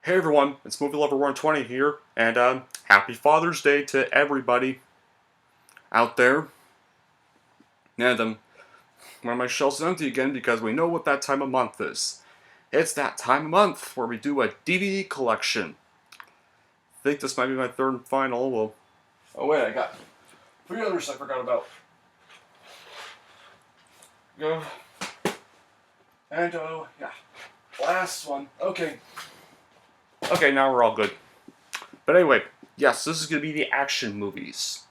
Hey everyone, it's Movie Lover 120 here, and happy Father's Day to everybody out there. And one of my shelves is empty again because we know what that time of month is. It's that time of month where we do a DVD collection. I think this might be my third and final. Well, oh wait, I got three others I forgot about. Go. And yeah, last one. Okay. Okay, now we're all good. But anyway, yes, this is gonna be the action movies.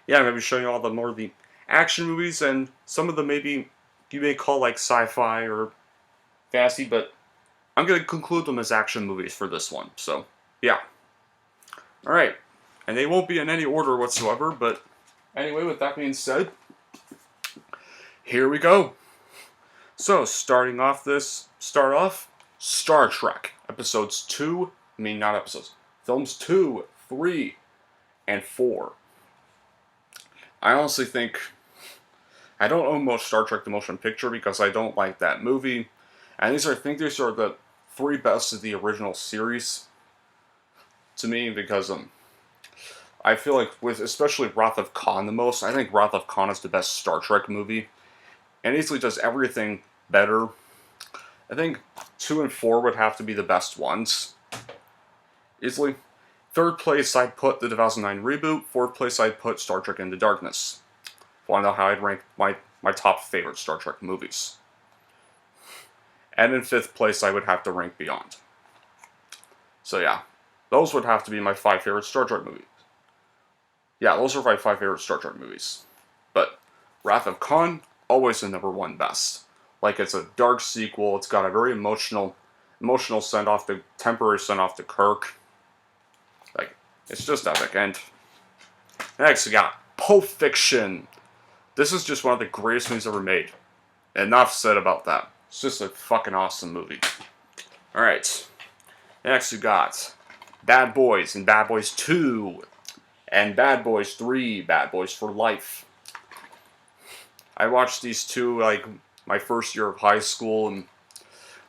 Yeah, I'm gonna be showing you all the more of the action movies and some of them maybe you may call like sci-fi or fantasy, but I'm gonna conclude them as action movies for this one. So yeah. Alright. And they won't be in any order whatsoever, but anyway, with that being said, here we go. So start off Star Trek. Films 2, 3, and 4. I honestly think I don't own most Star Trek the Motion Picture because I don't like that movie. And I think these are the three best of the original series to me because I feel like with especially Wrath of Khan the most, I think Wrath of Khan is the best Star Trek movie. And easily does everything better. I think 2 and 4 would have to be the best ones. Easily. Third place I'd put the 2009 reboot. Fourth place I'd put Star Trek Into Darkness. Want to know how I'd rank my top favorite Star Trek movies. And in fifth place I would have to rank Beyond. So yeah, those would have to be my 5 favorite Star Trek movies. Yeah, those are my 5 favorite Star Trek movies. But Wrath of Khan, always the number 1 best. Like it's a dark sequel, it's got a very emotional temporary send off to Kirk. Like, it's just epic. And next we got Pulp Fiction. This is just one of the greatest movies ever made. Enough said about that. It's just a fucking awesome movie. Alright. Next we got Bad Boys and Bad Boys 2. And Bad Boys 3, Bad Boys for Life. I watched these two like my first year of high school, and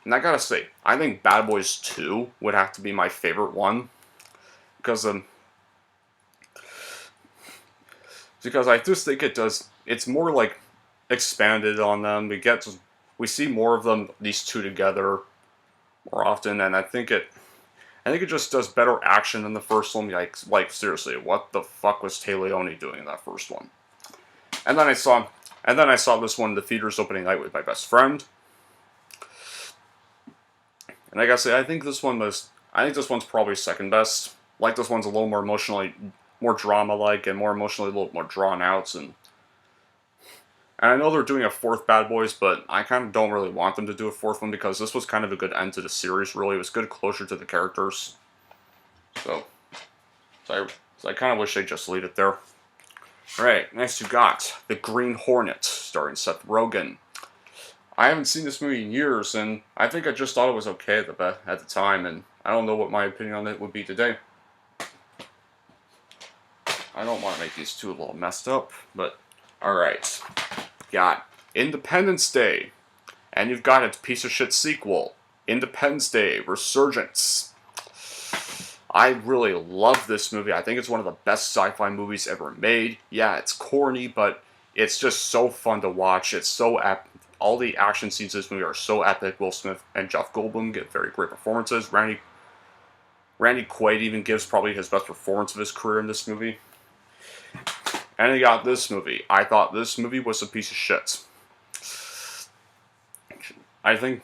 I gotta say, I think Bad Boys 2 would have to be my favorite one. Because I just think it's more like expanded on them. We see more of them, these two together, more often, and I think it just does better action than the first one. Like seriously, what the fuck was Tay Leone doing in that first one? And then I saw this one in the theaters opening night with my best friend. And I gotta say, I think this one's probably second best. Like this one's a little more emotionally, more drama-like, and more emotionally a little more drawn out. And I know they're doing a fourth Bad Boys, but I kind of don't really want them to do a fourth one because this was kind of a good end to the series, really. It was good closure to the characters. So I kind of wish they'd just leave it there. Alright, next you got The Green Hornet, starring Seth Rogen. I haven't seen this movie in years, and I think I just thought it was okay at the time, and I don't know what my opinion on it would be today. I don't want to make these two a little messed up, but alright. Got Independence Day, and you've got its piece of shit sequel, Independence Day Resurgence. I really love this movie. I think it's one of the best sci-fi movies ever made. Yeah, it's corny, but it's just so fun to watch. It's so epic. All the action scenes in this movie are so epic. Will Smith and Jeff Goldblum get very great performances. Randy Quaid even gives probably his best performance of his career in this movie. And you got this movie. I thought this movie was a piece of shit. I think,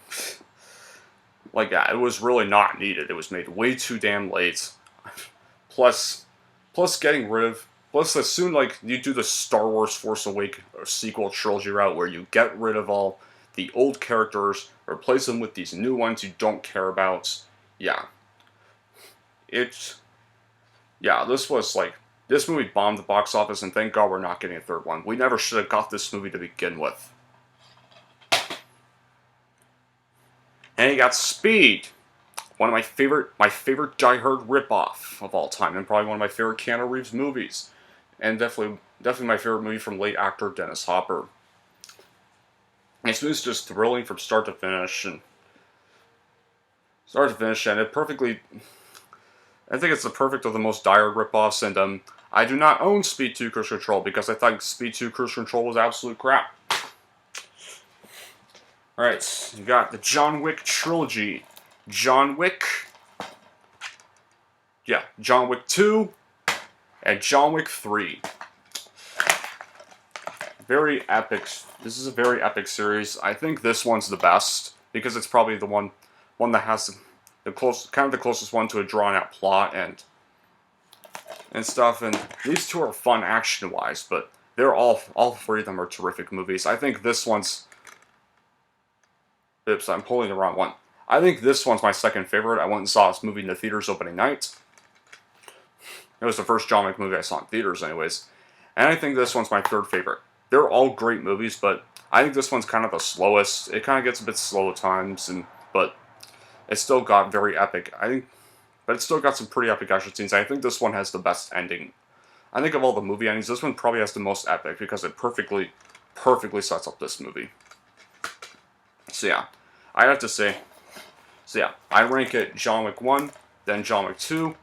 like, yeah, it was really not needed. It was made way too damn late. Plus getting rid of... Plus, as soon, like, you do the Star Wars Force Awakens sequel trilogy route where you get rid of all the old characters, replace them with these new ones you don't care about. Yeah. This movie bombed the box office, and thank God we're not getting a third one. We never should have got this movie to begin with. And you got Speed, one of my favorite Die Hard ripoff of all time, and probably one of my favorite Keanu Reeves movies, and definitely my favorite movie from late actor Dennis Hopper. This movie's just thrilling from start to finish, and start to finish, and it perfectly. I think it's the perfect of the most dire ripoffs, and I do not own Speed 2 Cruise Control because I thought Speed 2 Cruise Control was absolute crap. Alright, you got the John Wick trilogy. John Wick. Yeah, John Wick 2 and John Wick 3. Very epic. This is a very epic series. I think this one's the best because it's probably the one that has the closest one to a drawn-out plot and stuff. And these two are fun action-wise, but they're all three of them are terrific movies. I think this one's. Oops, I'm pulling the wrong one. I think this one's my second favorite. I went and saw this movie in the theaters opening night. It was the first John Wick movie I saw in theaters, anyways. And I think this one's my third favorite. They're all great movies, but I think this one's kind of the slowest. It kind of gets a bit slow at times, but it still got very epic. But it's still got some pretty epic action scenes. I think this one has the best ending. I think of all the movie endings, this one probably has the most epic because it perfectly sets up this movie. So yeah, I'd have to say. So yeah, I rank it John Wick 1, then John Wick 2.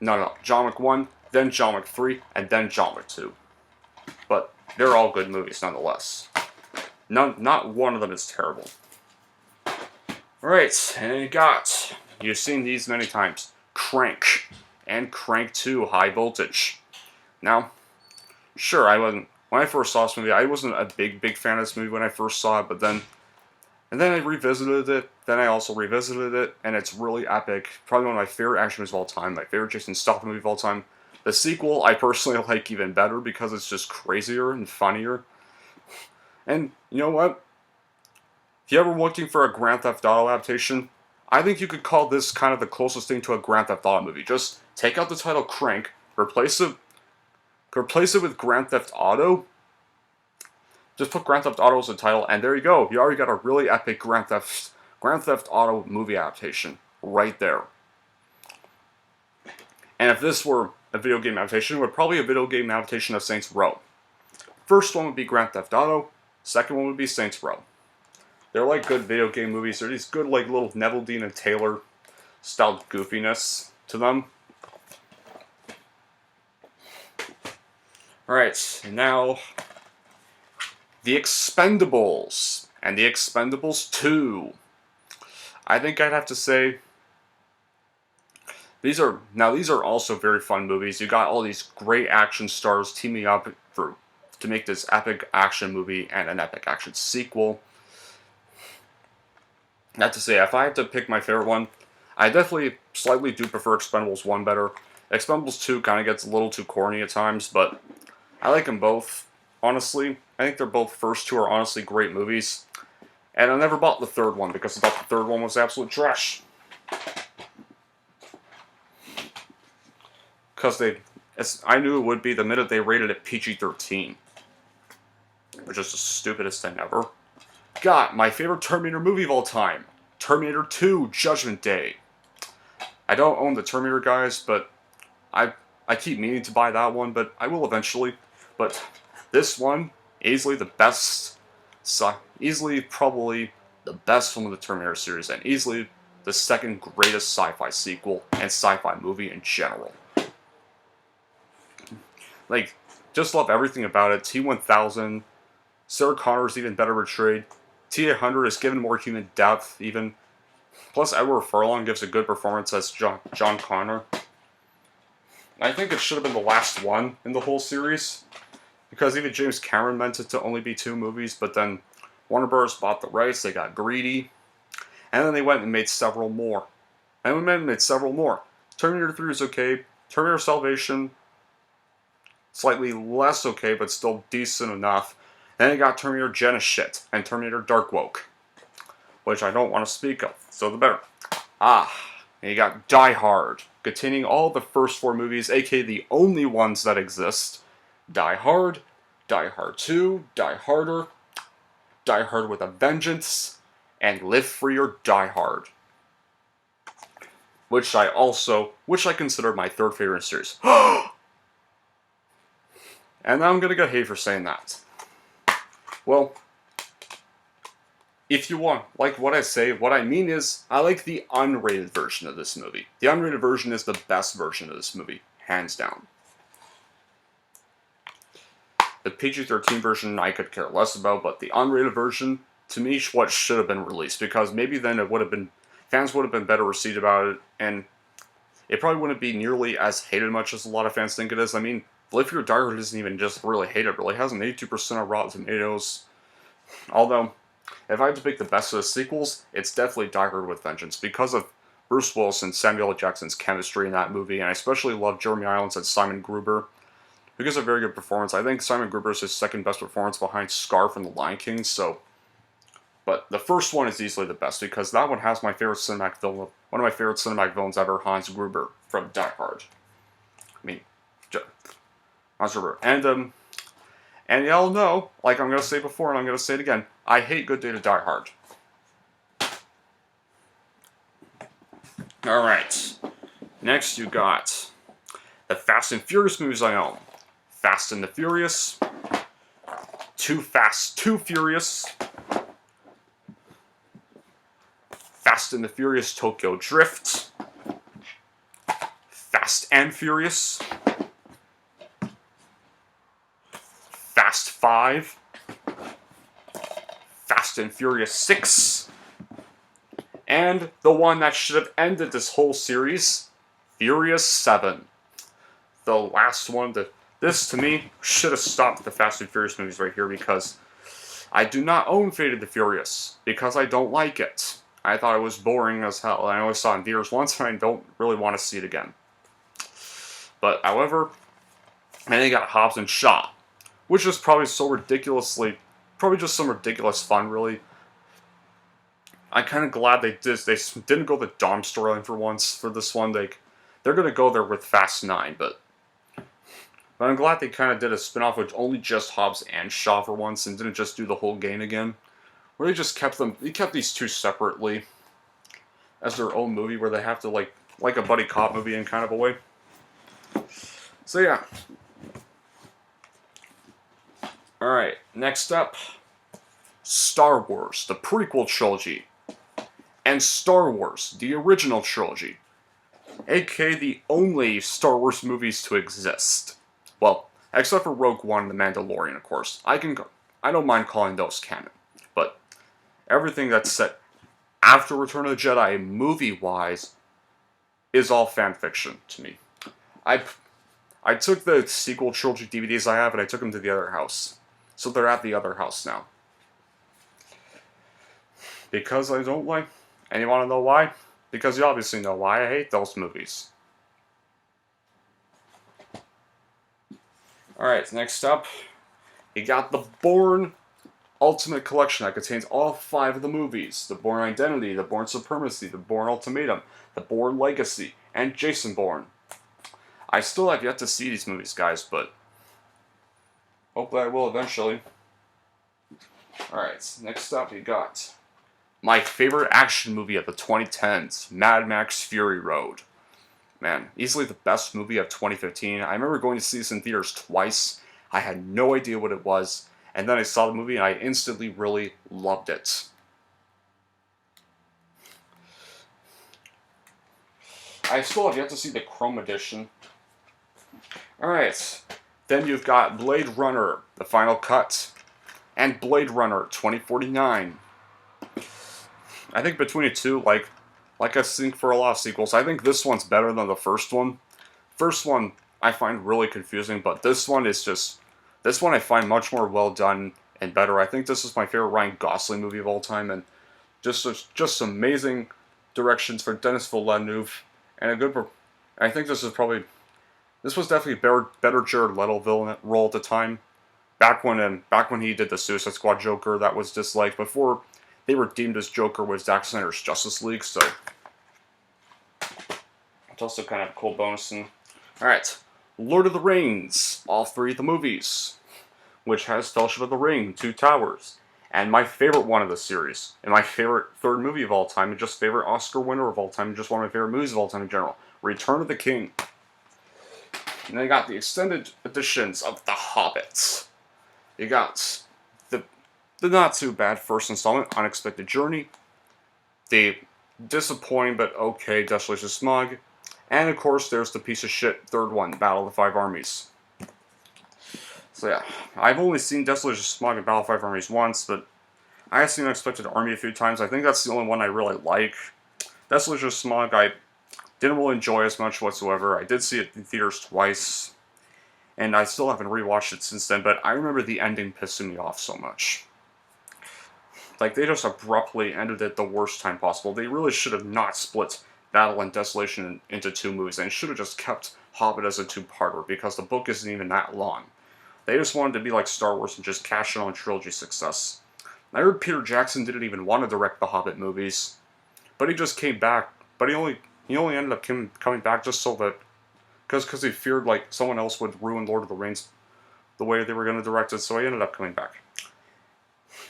No, John Wick 1, then John Wick 3, and then John Wick 2. But they're all good movies nonetheless. Not one of them is terrible. Alright, and you've seen these many times. Crank. And Crank 2, High Voltage. Now, sure, when I first saw this movie, I wasn't a big fan of this movie when I first saw it, but then I revisited it, then I also revisited it, and it's really epic. Probably one of my favorite action movies of all time, my favorite Jason Statham movie of all time. The sequel, I personally like even better because it's just crazier and funnier. And, you know what? If you're ever looking for a Grand Theft Auto adaptation, I think you could call this kind of the closest thing to a Grand Theft Auto movie. Just take out the title Crank, replace it with Grand Theft Auto. Just put Grand Theft Auto as the title, and there you go. You already got a really epic Grand Theft Auto movie adaptation right there. And if this were a video game adaptation, it would probably be a video game adaptation of Saints Row. First one would be Grand Theft Auto. Second one would be Saints Row. They're like good video game movies. They're these good like little Neville, Dean, and Taylor styled goofiness to them. Alright, and now The Expendables and The Expendables 2. I think I'd have to say these are also very fun movies. You got all these great action stars teaming up to make this epic action movie and an epic action sequel. Not to say, if I had to pick my favorite one, I definitely slightly do prefer Expendables 1 better. Expendables 2 kind of gets a little too corny at times, but I like them both, honestly. I think they're both first two are honestly great movies. And I never bought the third one because I thought the third one was absolute trash. Because I knew it would be the minute they rated it PG-13. Which is the stupidest thing ever. God, my favorite Terminator movie of all time. Terminator 2, Judgment Day. I don't own the Terminator, guys, but I keep meaning to buy that one, but I will eventually. But this one, easily the best, easily probably the best film of the Terminator series, and easily the second greatest sci-fi sequel and sci-fi movie in general. Like, just love everything about it. T-1000, Sarah Connor's even better portrayed. T-800 is given more human depth, even. Plus, Edward Furlong gives a good performance as John Connor. I think it should have been the last one in the whole series, because even James Cameron meant it to only be 2 movies, but then Warner Bros. Bought the rights, they got greedy, and then they went and made several more. Terminator 3 is okay. Terminator Salvation, slightly less okay, but still decent enough. Then you got Terminator Genisys and Terminator Dark Woke, which I don't want to speak of, so the better. And you got Die Hard, containing all the first 4 movies, aka the only ones that exist. Die Hard, Die Hard 2, Die Harder, Die Hard with a Vengeance, and Live Free or Die Hard. Which I consider my third favorite series. And now I'm gonna get hate for saying that. Well, if you want, like what I say, what I mean is, I like the unrated version of this movie. The unrated version is the best version of this movie, hands down. The PG-13 version I could care less about, but the unrated version, to me, what should have been released, because maybe then it would have been, fans would have been better received about it, and it probably wouldn't be nearly as hated much as a lot of fans think it is. I mean, Live Free or Die Hard isn't even just really hated, it really has an 82% on Rotten Tomatoes. Although, if I had to pick the best of the sequels, it's definitely Die Hard with Vengeance, because of Bruce Willis and Samuel L. Jackson's chemistry in that movie, and I especially love Jeremy Irons and Simon Gruber, because of very good performance. I think Simon Gruber is his second best performance behind Scar from The Lion King, so... But the first one is easily the best, because that one has my favorite cinematic villain, one of my favorite cinematic villains ever, Hans Gruber, from Die Hard. I mean, Hans Gruber. And y'all know, like I'm going to say before and I'm going to say it again, I hate Good Day to Die Hard. Alright. Next you got the Fast and Furious movies I own. Fast and the Furious, Too Fast, Too Furious, Fast and the Furious Tokyo Drift, Fast and Furious, Fast 5, Fast and Furious 6, and the one that should have ended this whole series, Furious 7. The last one, this to me should have stopped the Fast and Furious movies right here, because I do not own Fate of the Furious, because I don't like it. I thought it was boring as hell. I only saw it in theaters once, and I don't really want to see it again. But, however, and then you got Hobbs and Shaw, which is probably so ridiculously, probably just some ridiculous fun, really. I'm kind of glad they didn't go the Dom storyline for once for this one. They're going to go there with Fast 9, but I'm glad they kind of did a spin-off with only just Hobbs and Shaw for once, and didn't just do the whole gang again. Where they just kept these two separately as their own movie, where they have to, like a buddy cop movie in kind of a way. So yeah. Alright, next up, Star Wars, the prequel trilogy, and Star Wars, the original trilogy, aka the only Star Wars movies to exist. Well, except for Rogue One and The Mandalorian, of course. I don't mind calling those canon, but everything that's set after Return of the Jedi, movie-wise, is all fanfiction to me. I took the sequel trilogy DVDs I have, and I took them to the other house. So they're at the other house now. Because I don't like... And you want to know why? Because you obviously know why I hate those movies. Alright, next up, you got the Bourne Ultimate Collection that contains all 5 of the movies. The Bourne Identity, the Bourne Supremacy, the Bourne Ultimatum, the Bourne Legacy, and Jason Bourne. I still have yet to see these movies, guys, but hopefully I will eventually. Alright, next up you got my favorite action movie of the 2010s, Mad Max Fury Road. Man, easily the best movie of 2015. I remember going to see this in theaters twice. I had no idea what it was, and then I saw the movie and I instantly really loved it. I still have yet to see the Chrome edition. Alright, then you've got Blade Runner, The Final Cut, and Blade Runner 2049. I think between the two, like I think for a lot of sequels, I think this one's better than the first one. First one I find really confusing, but this one I find much more well done and better. I think this is my favorite Ryan Gosling movie of all time, and just amazing directions for Denis Villeneuve, and a good. I think this was definitely a better Jared Leto villain role at the time. Back when he did the Suicide Squad Joker, that was just like before they were deemed as Joker was Zack Snyder's Justice League, so it's also kind of a cool bonus. Alright, Lord of the Rings, all 3 of the movies, which has Fellowship of the Ring, 2 Towers, and my favorite one of the series, and my favorite 3rd movie of all time, and just favorite Oscar winner of all time, and just one of my favorite movies of all time in general, Return of the King. And then you got the extended editions of The Hobbit. You got the the not too bad first installment, Unexpected Journey, the disappointing but okay Desolation Smog, and of course there's the piece of shit third one, Battle of the Five Armies. So yeah, I've only seen Desolation Smog and Battle of the Five Armies once, but I have seen Unexpected Army a few times. I think that's the only one I really like. Desolation Smog I didn't really enjoy as much whatsoever. I did see it in theaters twice, and I still haven't rewatched it since then, but I remember the ending pissing me off so much. Like, they just abruptly ended it the worst time possible. They really should have not split Battle and Desolation into two movies, and should have just kept Hobbit as a two-parter, because the book isn't even that long. They just wanted to be like Star Wars and just cash in on trilogy success. I heard Peter Jackson didn't even want to direct the Hobbit movies, but he just came back. But he only ended up coming back just so that, because he feared like someone else would ruin Lord of the Rings the way they were going to direct it, so he ended up coming back.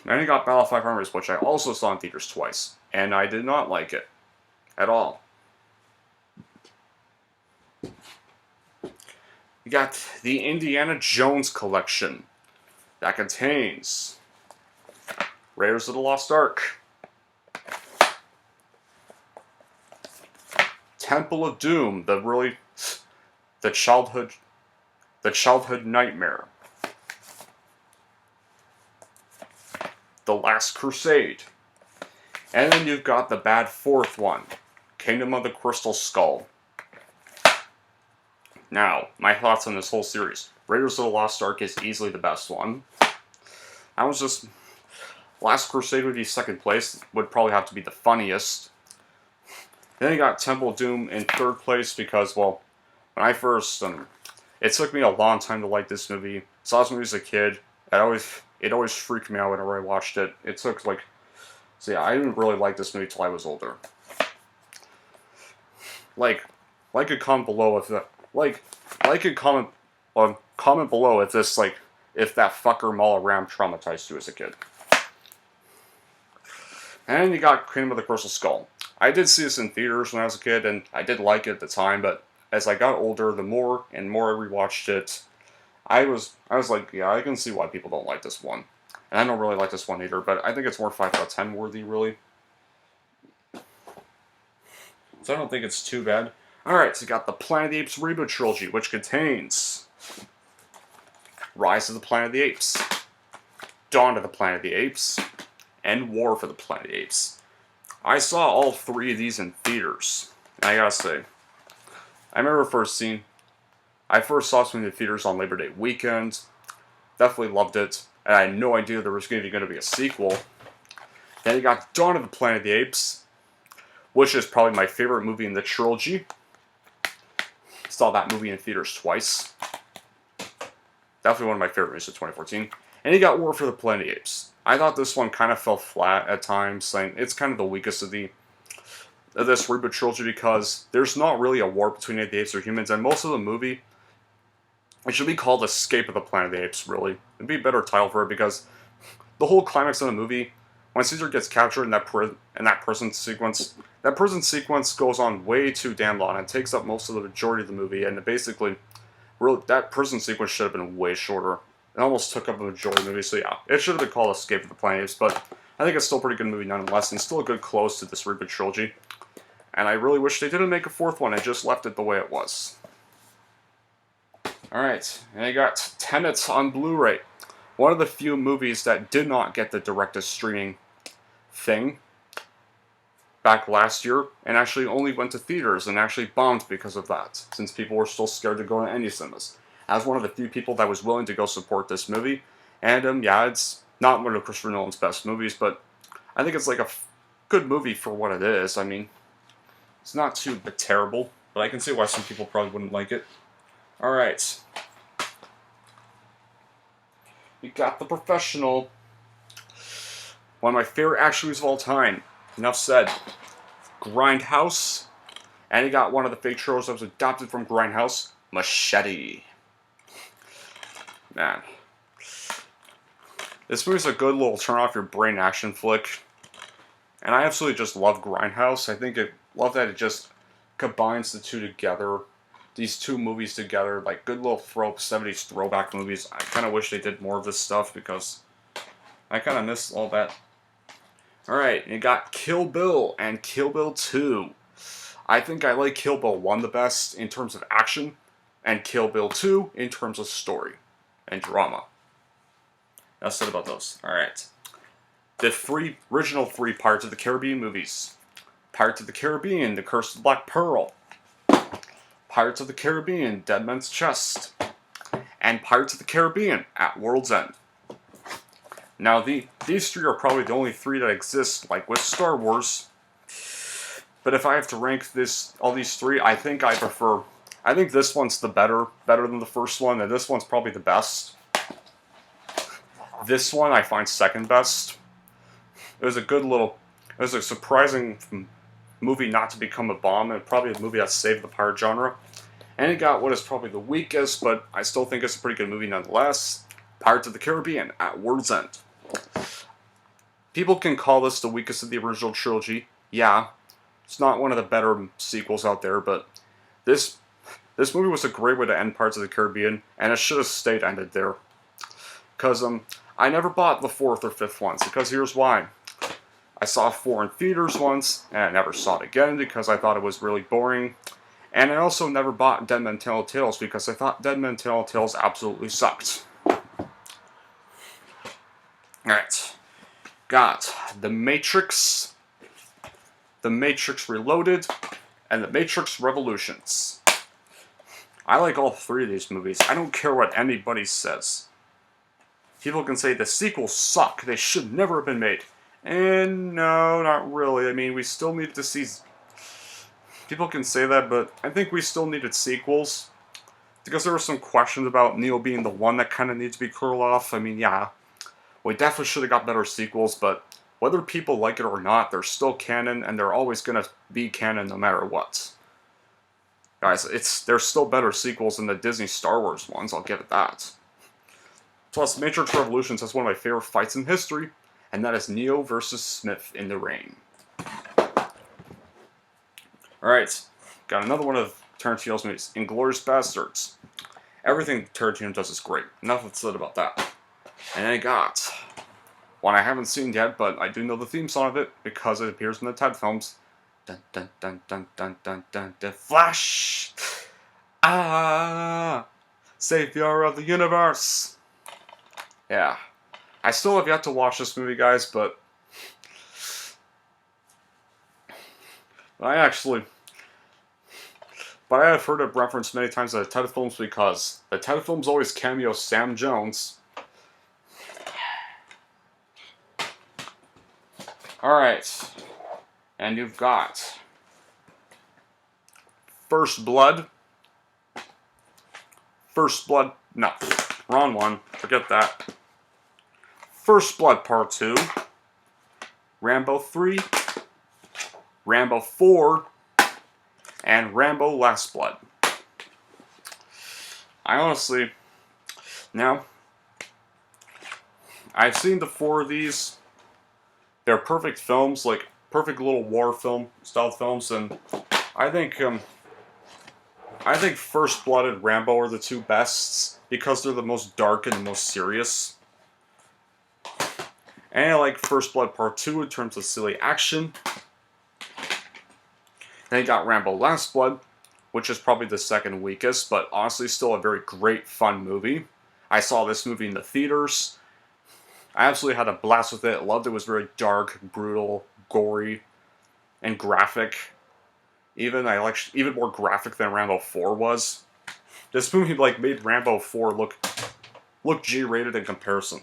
And he got Battle of Five Armies, which I also saw in theaters twice, and I did not like it at all. You got the Indiana Jones collection that contains Raiders of the Lost Ark, Temple of Doom, the childhood nightmare, The Last Crusade, and then you've got the bad fourth one, Kingdom of the Crystal Skull. Now, my thoughts on this whole series. Raiders of the Lost Ark is easily the best one. Last Crusade would be second place, would probably have to be the funniest. Then you got Temple of Doom in third place because, well, when I first, it took me a long time to like this movie. Saw this movie as a kid. It always freaked me out whenever I watched it. It took so yeah, I didn't really like this movie till I was older. Like a comment below if comment below if this if that fucker Mala Ram traumatized you as a kid. And you got Kingdom of the Crystal Skull. I did see this in theaters when I was a kid, and I did like it at the time, but as I got older, the more and more I rewatched it, I was like, yeah, I can see why people don't like this one. And I don't really like this one either, but I think it's more 5 out of 10 worthy, really. So I don't think it's too bad. Alright, so you got the Planet of the Apes reboot trilogy, which contains Rise of the Planet of the Apes, Dawn of the Planet of the Apes, and War for the Planet of the Apes. I saw all three of these in theaters, and I gotta say, I remember I first saw this in the theaters on Labor Day weekend, definitely loved it, and I had no idea there was going to be a sequel. Then you got Dawn of the Planet of the Apes, which is probably my favorite movie in the trilogy. Saw that movie in theaters twice. Definitely one of my favorite movies of 2014. And you got War for the Planet of the Apes. I thought this one kind of fell flat at times, saying it's kind of the weakest of this reboot trilogy because there's not really a war between the apes or humans, and most of the movie, it should be called Escape of the Planet of the Apes, really. It'd be a better title for it because the whole climax of the movie, when Caesar gets captured in that prison sequence, that prison sequence goes on way too damn long and takes up most of the majority of the movie, and basically, really, that prison sequence should have been way shorter. It almost took up a majority of the movie, so yeah, it should have been called Escape of the Planet of the Apes, but I think it's still a pretty good movie nonetheless, and still a good close to this reboot trilogy. And I really wish they didn't make a fourth one and just left it the way it was. Alright, and I got Tenet on Blu-ray. One of the few movies that did not get the direct streaming thing back last year, and actually only went to theaters and actually bombed because of that, since people were still scared to go to any cinemas. I was one of the few people that was willing to go support this movie, and yeah, it's not one of Christopher Nolan's best movies, but I think it's like a good movie for what it is. I mean, it's not too terrible, but I can see why some people probably wouldn't like it. Alright. We got The Professional. One of my favorite action movies of all time. Enough said. Grindhouse. And you got one of the fake trailers that was adopted from Grindhouse, Machete. Man. This movie's a good little turn off your brain action flick. And I absolutely just love Grindhouse. Love that it just combines the two together. These two movies together, like good little 70s throwback movies. I kind of wish they did more of this stuff because, I kind of miss all that. Alright, you got Kill Bill and Kill Bill 2. I think I like Kill Bill 1 the best in terms of action, and Kill Bill 2 in terms of story and drama. That's it about those. Alright. The original three Pirates of the Caribbean movies. Pirates of the Caribbean, The Curse of the Black Pearl. Pirates of the Caribbean, Dead Man's Chest. And Pirates of the Caribbean, At World's End. Now, these three are probably the only three that exist, like with Star Wars. But if I have to rank all these three, I think this one's better than the first one, and this one's probably the best. This one I find second best. It was a surprising movie not to become a bomb, and probably a movie that saved the pirate genre. And it got what is probably the weakest, but I still think it's a pretty good movie nonetheless. Pirates of the Caribbean, At World's End. People can call this the weakest of the original trilogy. Yeah, it's not one of the better sequels out there, but this movie was a great way to end Pirates of the Caribbean, and it should have stayed ended there. Because I never bought the fourth or fifth ones, because here's why. I saw 4 in theaters once, and I never saw it again because I thought it was really boring. And I also never bought Dead Men Tell Tales because I thought Dead Men Tell Tales absolutely sucked. Alright. Got The Matrix Reloaded, and The Matrix Revolutions. I like all three of these movies. I don't care what anybody says. People can say the sequels suck. They should never have been made. And no, not really. I mean, we still need to see... People can say that, but I think we still needed sequels. Because there were some questions about Neo being the one that kind of needs to be curled off. I mean, yeah. We definitely should have got better sequels, but whether people like it or not, they're still canon, and they're always going to be canon no matter what. Guys, there's still better sequels than the Disney Star Wars ones, I'll give it that. Plus, Matrix Revolutions has one of my favorite fights in history, and that is Neo versus Smith in the rain. Alright, got another one of Tarantino's movies, Inglourious Basterds. Everything Tarantino does is great. Enough said about that. And I got one I haven't seen yet, but I do know the theme song of it because it appears in the Ted films. Dun dun dun dun dun dun dun dun. Flash! Ah! Savior of the universe! Yeah. I still have yet to watch this movie, guys, but I have heard it referenced many times in the Ted films because the Ted films always cameo Sam Jones. Alright. And you've got First Blood. No, wrong one. Forget that. First Blood Part 2. Rambo 3. Rambo 4. And Rambo Last Blood. Now, I've seen the 4 of these. They're perfect films, like perfect little war film style films, and I think First Blood and Rambo are the two best because they're the most dark and the most serious. And I like First Blood Part 2 in terms of silly action. Then you got Rambo Last Blood, which is probably the second weakest, but honestly still a very great, fun movie. I saw this movie in the theaters. I absolutely had a blast with it. Loved it. It was very dark, brutal, gory, and graphic. Even more graphic than Rambo 4 was. This movie made Rambo 4 look G-rated in comparison.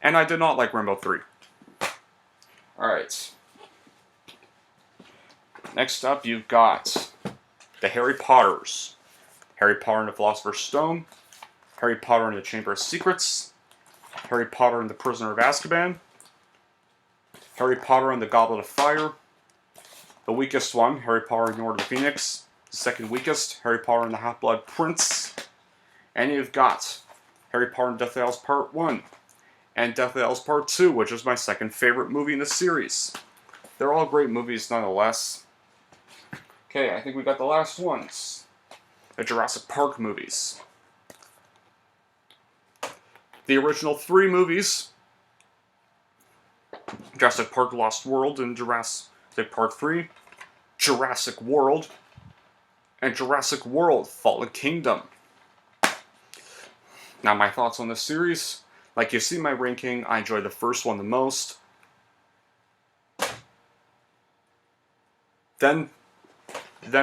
And I did not like Rambo 3. Alright. Next up, you've got the Harry Potters. Harry Potter and the Philosopher's Stone. Harry Potter and the Chamber of Secrets. Harry Potter and the Prisoner of Azkaban. Harry Potter and the Goblet of Fire. The weakest one, Harry Potter and the Order of the Phoenix. The second weakest, Harry Potter and the Half-Blood Prince. And you've got Harry Potter and Deathly Hallows Part 1. And Deathly Hallows Part 2, which is my second favorite movie in the series. They're all great movies nonetheless. Okay, I think we got the last ones. The Jurassic Park movies. the original 3 movies, Jurassic Park Lost World and Jurassic Park 3, Jurassic World, and Jurassic World Fallen Kingdom. Now my thoughts on this series, like you see my ranking, I enjoyed the first one the most. Then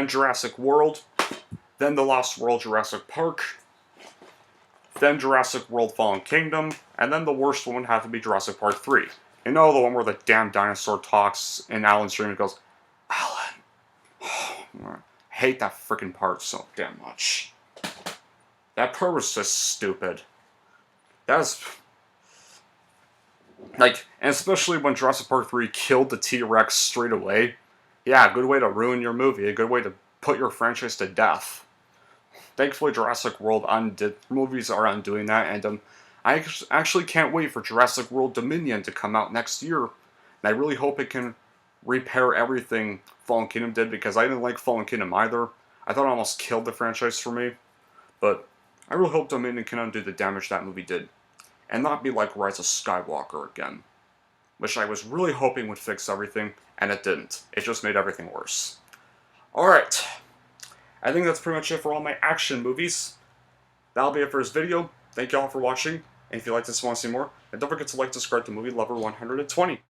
Jurassic World, then The Lost World Jurassic Park, then Jurassic World Fallen Kingdom, and then the worst one would have to be Jurassic Park 3. You know, the one where the damn dinosaur talks and Alan's dream and goes, Alan. I hate that freaking part so damn much. That part was just stupid. That was... like, and especially when Jurassic Park 3 killed the T-Rex straight away. Yeah, a good way to ruin your movie, a good way to put your franchise to death. Thankfully, Jurassic World movies are undoing that, and I actually can't wait for Jurassic World Dominion to come out next year. And I really hope it can repair everything Fallen Kingdom did, because I didn't like Fallen Kingdom either. I thought it almost killed the franchise for me. But I really hope Dominion can undo the damage that movie did, and not be like Rise of Skywalker again. Which I was really hoping would fix everything, and it didn't. It just made everything worse. Alright. I think that's pretty much it for all my action movies. That'll be it for this video. Thank you all for watching, and if you like this and want to see more, then don't forget to like, subscribe to Movie Lover 120.